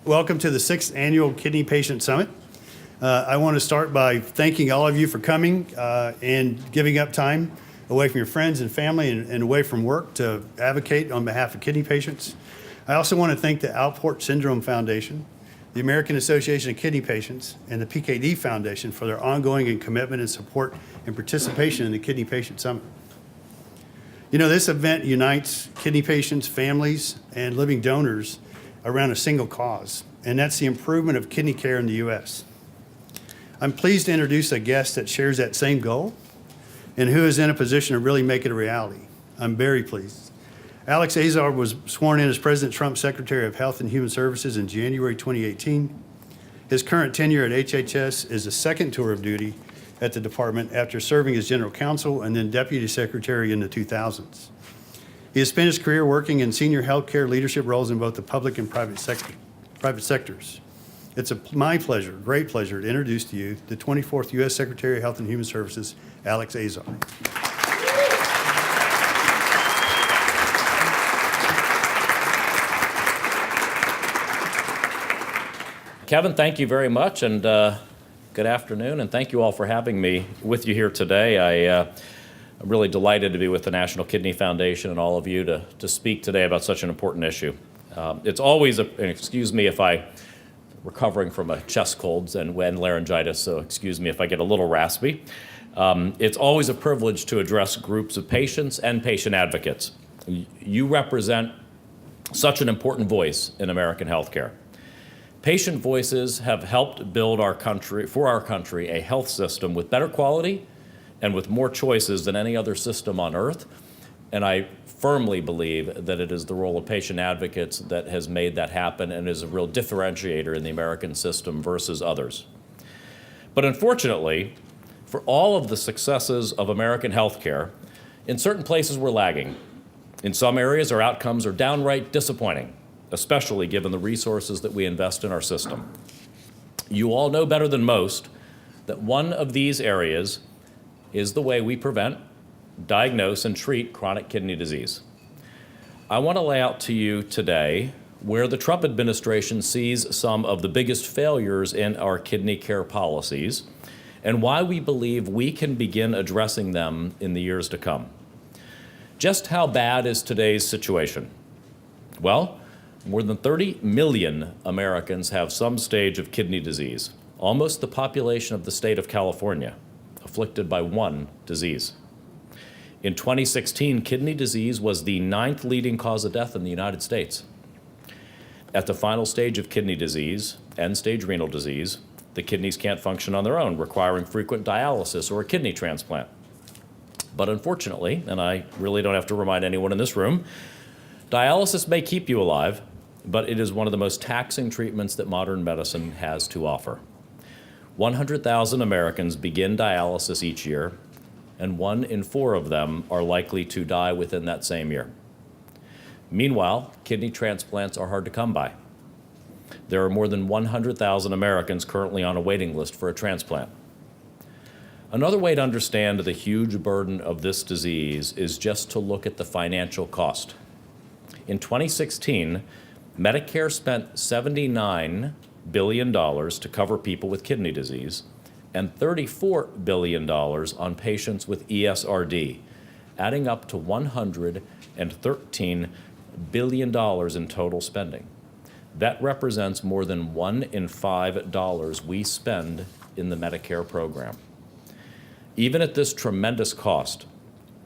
Welcome to the 6th Annual Kidney Patient Summit. I want to start by thanking all of you for coming and giving up time away from your friends and family and away from work to advocate on behalf of kidney patients. I also want to thank the Alport Syndrome Foundation, the American Association of Kidney Patients, and the PKD Foundation for their ongoing commitment and support and participation in the Kidney Patient Summit. You know, this event unites kidney patients, families, and living donors around a single cause, and that's the improvement of kidney care in the U.S. I'm pleased to introduce a guest that shares that same goal and who is in a position to really make it a reality. I'm very pleased. Alex Azar was sworn in as President Trump's Secretary of Health and Human Services in January 2018. His current tenure at HHS is the second tour of duty at the department after serving as General Counsel and then Deputy Secretary in the 2000s. He has spent his career working in senior healthcare leadership roles in both the public and private sectors. It's my pleasure, great pleasure, to introduce to you the 24th U.S. Secretary of Health and Human Services, Alex Azar. Kevin, thank you very much, and good afternoon, and thank you all for having me with you here today. I'm really delighted to be with the National Kidney Foundation and all of you to speak today about such an important issue. It's always, and excuse me if I'm recovering from a chest cold and laryngitis, so excuse me if I get a little raspy. It's always a privilege to address groups of patients and patient advocates. You represent such an important voice in American healthcare. Patient voices have helped build our country, a health system with better quality and with more choices than any other system on earth. And I firmly believe that it is the role of patient advocates that has made that happen and is a real differentiator in the American system versus others. But unfortunately, for all of the successes of American healthcare, in certain places we're lagging. In some areas, our outcomes are downright disappointing, especially given the resources that we invest in our system. You all know better than most that one of these areas is the way we prevent, diagnose, and treat chronic kidney disease. I want to lay out to you today where the Trump administration sees some of the biggest failures in our kidney care policies and why we believe we can begin addressing them in the years to come. Just how bad is today's situation? Well, more than 30 million Americans have some stage of kidney disease, almost the population of the state of California, afflicted by one disease. In 2016, kidney disease was the 9th leading cause of death in the United States. At the final stage of kidney disease, end-stage renal disease, the kidneys can't function on their own, requiring frequent dialysis or a kidney transplant. But unfortunately, and I really don't have to remind anyone in this room, dialysis may keep you alive, but it is one of the most taxing treatments that modern medicine has to offer. 100,000 Americans begin dialysis each year, and 1 in 4 of them are likely to die within that same year. Meanwhile, kidney transplants are hard to come by. There are more than 100,000 Americans currently on a waiting list for a transplant. Another way to understand the huge burden of this disease is just to look at the financial cost. In 2016, Medicare spent $79 billion to cover people with kidney disease and $34 billion on patients with ESRD, adding up to $113 billion in total spending. That represents more than 1 in 5 dollars we spend in the Medicare program. Even at this tremendous cost,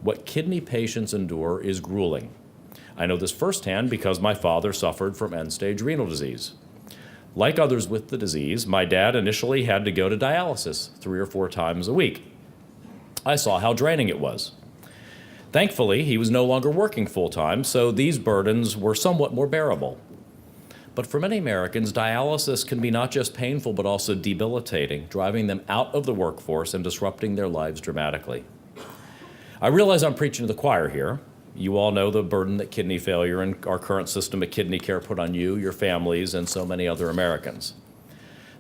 what kidney patients endure is grueling. I know this firsthand because my father suffered from end-stage renal disease. Like others with the disease, my dad initially had to go to dialysis 3 or 4 times a week. I saw how draining it was. Thankfully, he was no longer working full-time, so these burdens were somewhat more bearable. But for many Americans, dialysis can be not just painful, but also debilitating, driving them out of the workforce and disrupting their lives dramatically. I realize I'm preaching to the choir here. You all know the burden that kidney failure and our current system of kidney care put on you, your families, and so many other Americans.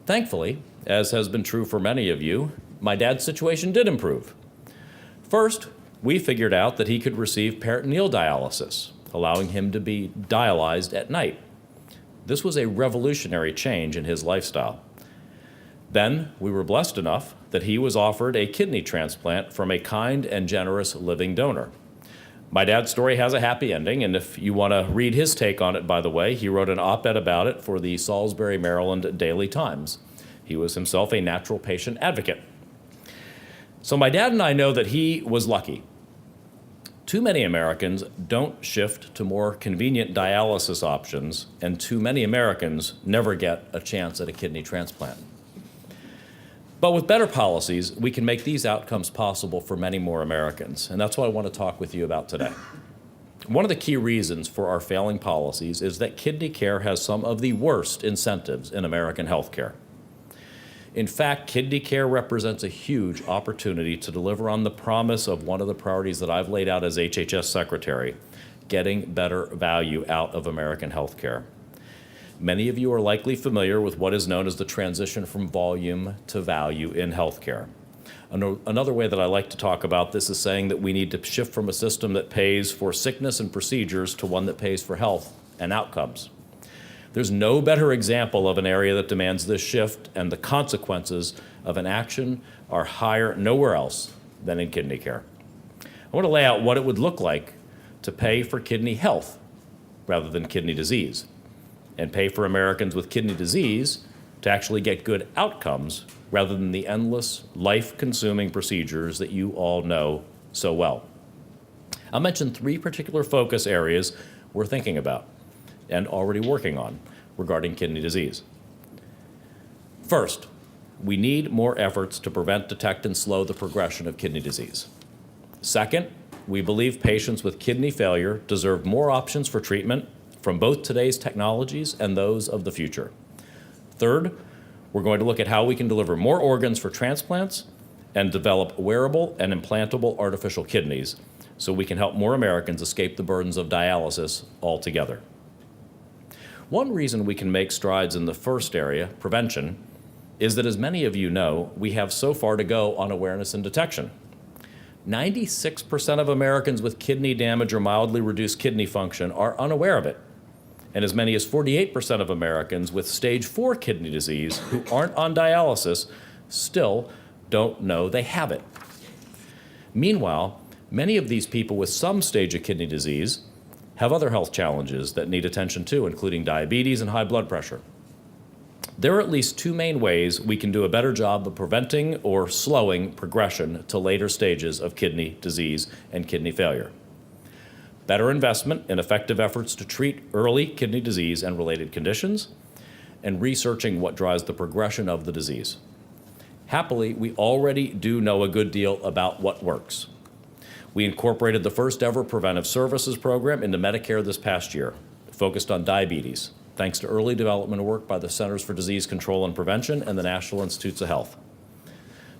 Thankfully, as has been true for many of you, my dad's situation did improve. First, we figured out that he could receive peritoneal dialysis, allowing him to be dialyzed at night. This was a revolutionary change in his lifestyle. Then we were blessed enough that he was offered a kidney transplant from a kind and generous living donor. My dad's story has a happy ending, and if you want to read his take on it, by the way, he wrote an op-ed about it for the Salisbury, Maryland Daily Times. He was himself a natural patient advocate. So my dad and I know that he was lucky. Too many Americans don't shift to more convenient dialysis options, and too many Americans never get a chance at a kidney transplant. But with better policies, we can make these outcomes possible for many more Americans, and that's what I want to talk with you about today. One of the key reasons for our failing policies is that kidney care has some of the worst incentives in American healthcare. In fact, kidney care represents a huge opportunity to deliver on the promise of one of the priorities that I've laid out as HHS Secretary, getting better value out of American healthcare. Many of you are likely familiar with what is known as the transition from volume to value in healthcare. Another way that I like to talk about this is saying that we need to shift from a system that pays for sickness and procedures to one that pays for health and outcomes. There's no better example of an area that demands this shift, and the consequences of an action are higher nowhere else than in kidney care. I want to lay out what it would look like to pay for kidney health rather than kidney disease, and pay for Americans with kidney disease to actually get good outcomes rather than the endless, life-consuming procedures that you all know so well. I'll mention 3 particular focus areas we're thinking about and already working on regarding kidney disease. First, we need more efforts to prevent, detect, and slow the progression of kidney disease. Second, we believe patients with kidney failure deserve more options for treatment from both today's technologies and those of the future. Third, we're going to look at how we can deliver more organs for transplants and develop wearable and implantable artificial kidneys so we can help more Americans escape the burdens of dialysis altogether. One reason we can make strides in the first area, prevention, is that, as many of you know, we have so far to go on awareness and detection. 96% of Americans with kidney damage or mildly reduced kidney function are unaware of it. And as many as 48% of Americans with stage 4 kidney disease who aren't on dialysis still don't know they have it. Meanwhile, many of these people with some stage of kidney disease have other health challenges that need attention too, including diabetes and high blood pressure. There are at least 2 main ways we can do a better job of preventing or slowing progression to later stages of kidney disease and kidney failure. Better investment in effective efforts to treat early kidney disease and related conditions, and researching what drives the progression of the disease. Happily, we already do know a good deal about what works. We incorporated the first ever preventive services program into Medicare this past year, focused on diabetes, thanks to early development work by the Centers for Disease Control and Prevention and the National Institutes of Health.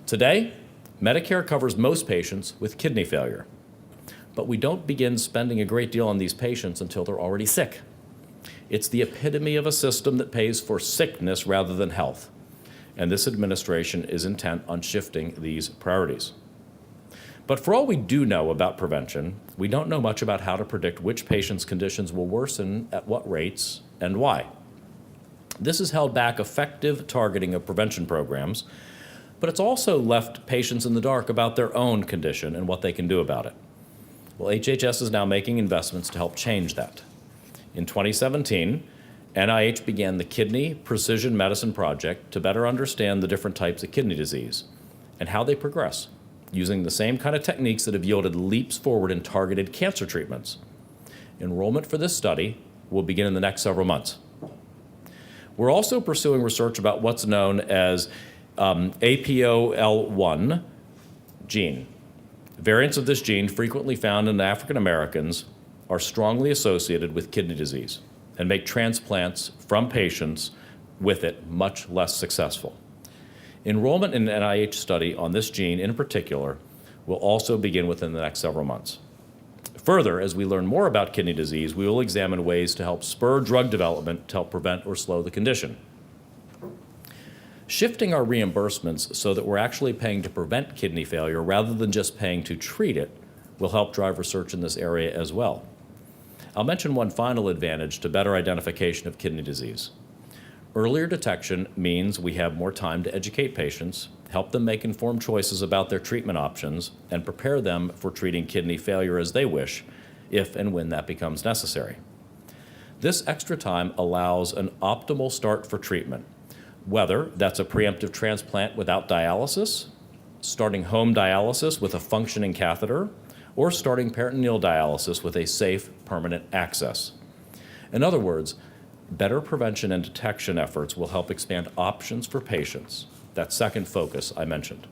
Today, Medicare covers most patients with kidney failure, but we don't begin spending a great deal on these patients until they're already sick. It's the epitome of a system that pays for sickness rather than health, and this administration is intent on shifting these priorities. But for all we do know about prevention, we don't know much about how to predict which patients' conditions will worsen at what rates and why. This has held back effective targeting of prevention programs, but it's also left patients in the dark about their own condition and what they can do about it. Well, HHS is now making investments to help change that. In 2017, NIH began the Kidney Precision Medicine Project to better understand the different types of kidney disease and how they progress, using the same kind of techniques that have yielded leaps forward in targeted cancer treatments. Enrollment for this study will begin in the next several months. We're also pursuing research about what's known as APOL1 gene. Variants of this gene, frequently found in African Americans, are strongly associated with kidney disease and make transplants from patients with it much less successful. Enrollment in an NIH study on this gene in particular will also begin within the next several months. Further, as we learn more about kidney disease, we will examine ways to help spur drug development to help prevent or slow the condition. Shifting our reimbursements so that we're actually paying to prevent kidney failure rather than just paying to treat it will help drive research in this area as well. I'll mention one final advantage to better identification of kidney disease. Earlier detection means we have more time to educate patients, help them make informed choices about their treatment options, and prepare them for treating kidney failure as they wish, if and when that becomes necessary. This extra time allows an optimal start for treatment, whether that's a preemptive transplant without dialysis, starting home dialysis with a functioning catheter, or starting peritoneal dialysis with a safe, permanent access. In other words, better prevention and detection efforts will help expand options for patients. That second focus I mentioned.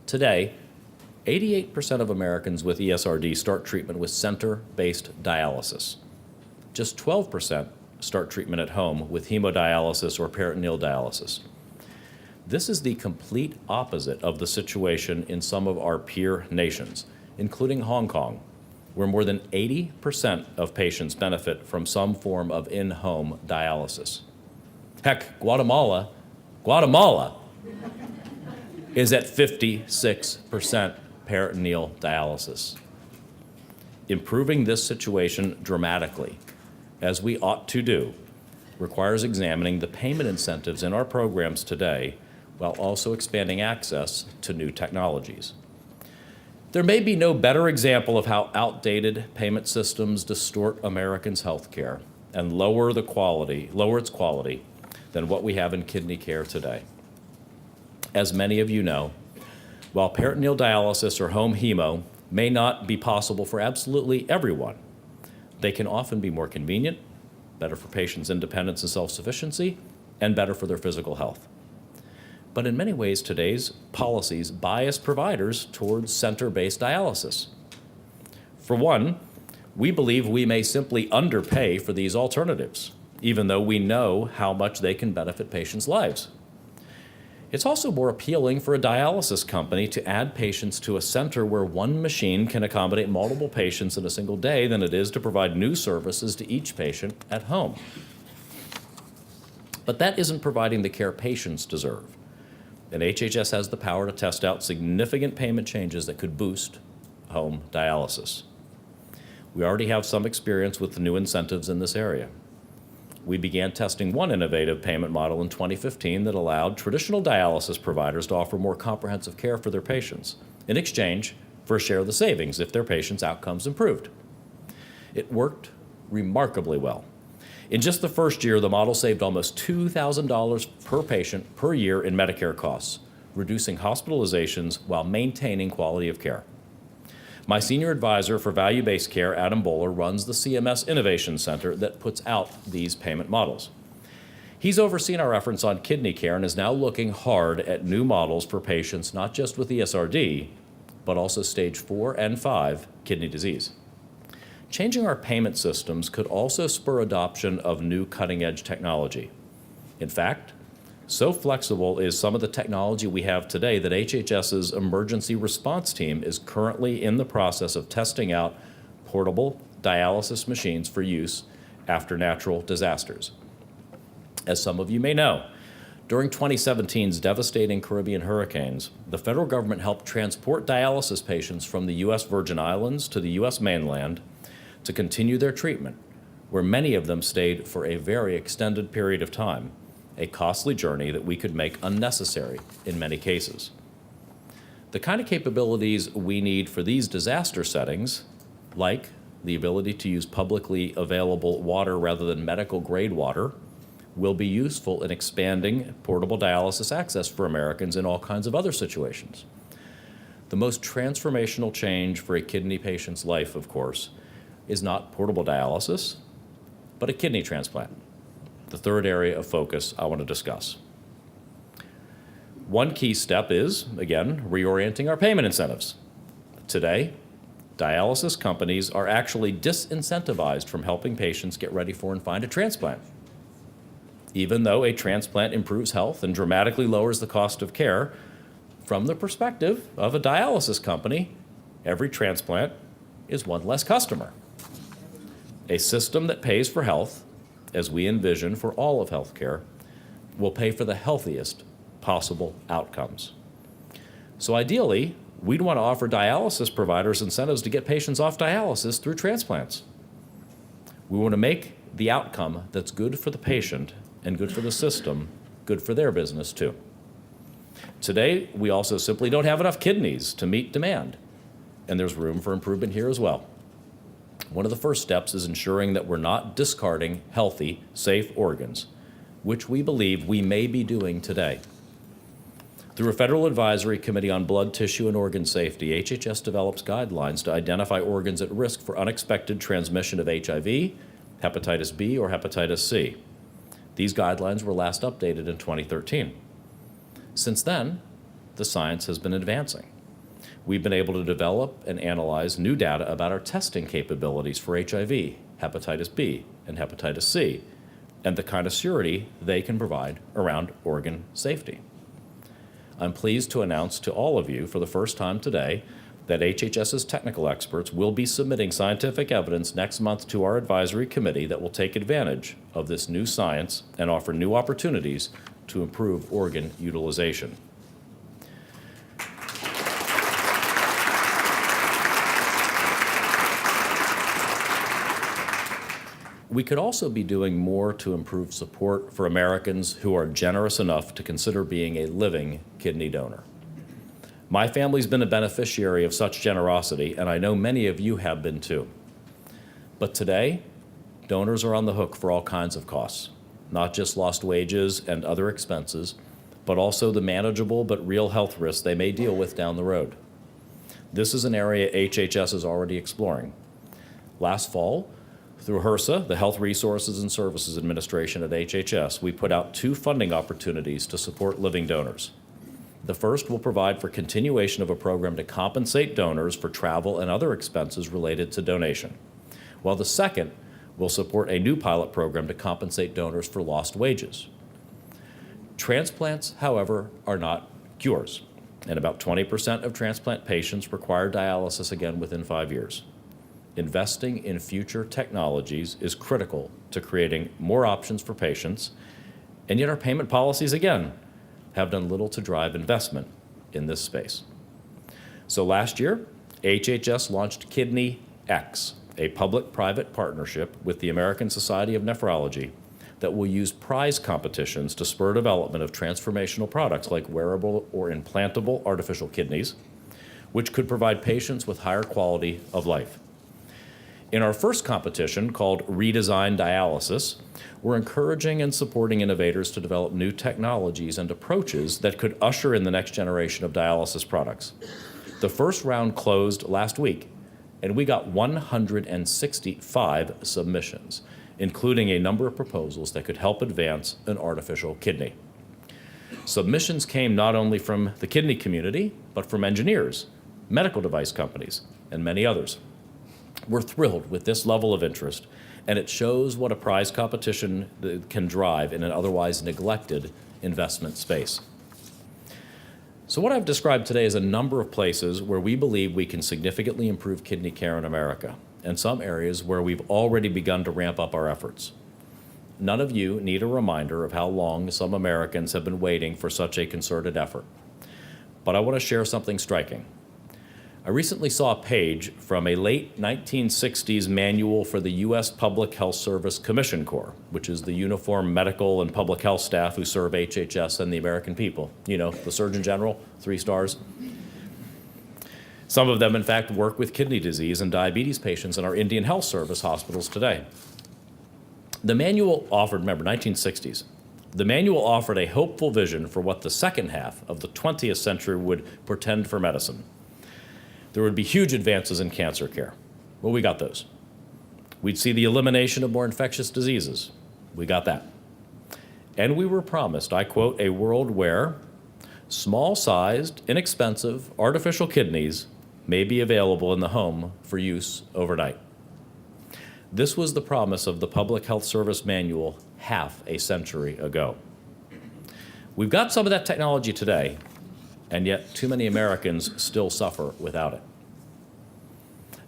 Today, 88% of Americans with ESRD start treatment with center-based dialysis. Just 12% start treatment at home with hemodialysis or peritoneal dialysis. This is the complete opposite of the situation in some of our peer nations, including Hong Kong, where more than 80% of patients benefit from some form of in-home dialysis. Heck, Guatemala is at 56% peritoneal dialysis. Improving this situation dramatically, as we ought to do, requires examining the payment incentives in our programs today while also expanding access to new technologies. There may be no better example of how outdated payment systems distort Americans' health care and lower its quality than what we have in kidney care today. As many of you know, while peritoneal dialysis or home hemo may not be possible for absolutely everyone, they can often be more convenient, better for patients' independence and self-sufficiency, and better for their physical health. But in many ways, today's policies bias providers towards center-based dialysis. For one, we believe we may simply underpay for these alternatives, even though we know how much they can benefit patients' lives. It's also more appealing for a dialysis company to add patients to a center where one machine can accommodate multiple patients in a single day than it is to provide new services to each patient at home. But that isn't providing the care patients deserve. And HHS has the power to test out significant payment changes that could boost home dialysis. We already have some experience with the new incentives in this area. We began testing one innovative payment model in 2015 that allowed traditional dialysis providers to offer more comprehensive care for their patients in exchange for a share of the savings if their patients' outcomes improved. It worked remarkably well. In just the first year, the model saved almost $2,000 per patient per year in Medicare costs, reducing hospitalizations while maintaining quality of care. My senior advisor for value-based care, Adam Bowler, runs the CMS Innovation Center that puts out these payment models. He's overseen our efforts on kidney care and is now looking hard at new models for patients not just with ESRD, but also stage 4 and 5 kidney disease. Changing our payment systems could also spur adoption of new cutting-edge technology. In fact, so flexible is some of the technology we have today that HHS's emergency response team is currently in the process of testing out portable dialysis machines for use after natural disasters. As some of you may know, during 2017's devastating Caribbean hurricanes, the federal government helped transport dialysis patients from the U.S. Virgin Islands to the U.S. mainland to continue their treatment, where many of them stayed for a very extended period of time, a costly journey that we could make unnecessary in many cases. The kind of capabilities we need for these disaster settings, like the ability to use publicly available water rather than medical-grade water, will be useful in expanding portable dialysis access for Americans in all kinds of other situations. The most transformational change for a kidney patient's life, of course, is not portable dialysis, but a kidney transplant, the third area of focus I want to discuss. One key step is, again, reorienting our payment incentives. Today, dialysis companies are actually disincentivized from helping patients get ready for and find a transplant. Even though a transplant improves health and dramatically lowers the cost of care, from the perspective of a dialysis company, every transplant is one less customer. A system that pays for health, as we envision for all of healthcare, will pay for the healthiest possible outcomes. So ideally, we'd want to offer dialysis providers incentives to get patients off dialysis through transplants. We want to make the outcome that's good for the patient and good for the system, good for their business too. Today, we also simply don't have enough kidneys to meet demand, and there's room for improvement here as well. One of the first steps is ensuring that we're not discarding healthy, safe organs, which we believe we may be doing today. Through a federal advisory committee on blood, tissue, and organ safety, HHS develops guidelines to identify organs at risk for unexpected transmission of HIV, hepatitis B, or hepatitis C. These guidelines were last updated in 2013. Since then, the science has been advancing. We've been able to develop and analyze new data about our testing capabilities for HIV, hepatitis B, and hepatitis C, and the kind of surety they can provide around organ safety. I'm pleased to announce to all of you for the first time today that HHS's technical experts will be submitting scientific evidence next month to our advisory committee that will take advantage of this new science and offer new opportunities to improve organ utilization. We could also be doing more to improve support for Americans who are generous enough to consider being a living kidney donor. My family's been a beneficiary of such generosity, and I know many of you have been too. But today, donors are on the hook for all kinds of costs, not just lost wages and other expenses, but also the manageable but real health risks they may deal with down the road. This is an area HHS is already exploring. Last fall, through HRSA, the Health Resources and Services Administration at HHS, we put out 2 funding opportunities to support living donors. The first will provide for continuation of a program to compensate donors for travel and other expenses related to donation, while the second will support a new pilot program to compensate donors for lost wages. Transplants, however, are not cures, and about 20% of transplant patients require dialysis again within 5 years. Investing in future technologies is critical to creating more options for patients, and yet our payment policies, again, have done little to drive investment in this space. So last year, HHS launched Kidney X, a public-private partnership with the American Society of Nephrology that will use prize competitions to spur development of transformational products like wearable or implantable artificial kidneys, which could provide patients with higher quality of life. In our first competition, called Redesign Dialysis, we're encouraging and supporting innovators to develop new technologies and approaches that could usher in the next generation of dialysis products. The first round closed last week, and we got 165 submissions, including a number of proposals that could help advance an artificial kidney. Submissions came not only from the kidney community, but from engineers, medical device companies, and many others. We're thrilled with this level of interest, and it shows what a prize competition can drive in an otherwise neglected investment space. So what I've described today is a number of places where we believe we can significantly improve kidney care in America, and some areas where we've already begun to ramp up our efforts. None of you need a reminder of how long some Americans have been waiting for such a concerted effort. But I want to share something striking. I recently saw a page from a late 1960s manual for the U.S. Public Health Service Commission Corps, which is the uniformed medical and public health staff who serve HHS and the American people. You know, the Surgeon General, 3 stars. Some of them, in fact, work with kidney disease and diabetes patients in our Indian Health Service hospitals today. The manual offered, remember, 1960s, the manual offered a hopeful vision for what the second half of the 20th century would portend for medicine. There would be huge advances in cancer care. Well, we got those. We'd see the elimination of more infectious diseases. We got that. And we were promised, I quote, a world where small-sized, inexpensive, artificial kidneys may be available in the home for use overnight. This was the promise of the Public Health Service Manual half a century ago. We've got some of that technology today, and yet too many Americans still suffer without it.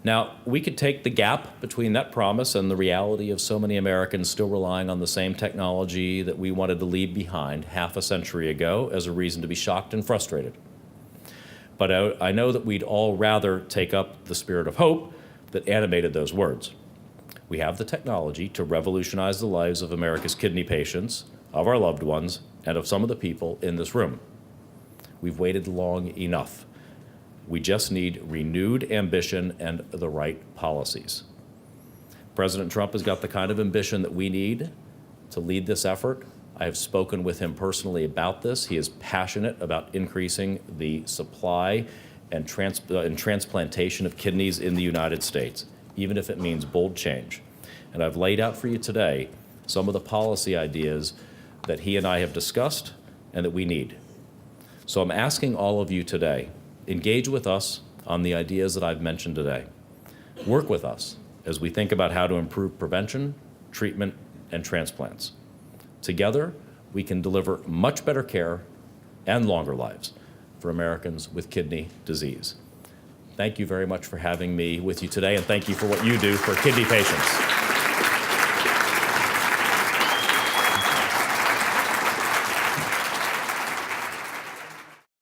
Now, we could take the gap between that promise and the reality of so many Americans still relying on the same technology that we wanted to leave behind half a century ago as a reason to be shocked and frustrated. but I know that we'd all rather take up the spirit of hope that animated those words. We have the technology to revolutionize the lives of America's kidney patients, of our loved ones, and of some of the people in this room. We've waited long enough. We just need renewed ambition and the right policies. President Trump has got the kind of ambition that we need to lead this effort. I have spoken with him personally about this. He is passionate about increasing the supply and transplantation of kidneys in the United States, even if it means bold change. And I've laid out for you today some of the policy ideas that he and I have discussed and that we need. So I'm asking all of you today, engage with us on the ideas that I've mentioned today. Work with us as we think about how to improve prevention, treatment, and transplants. Together, we can deliver much better care and longer lives for Americans with kidney disease. Thank you very much for having me with you today, and thank you for what you do for kidney patients.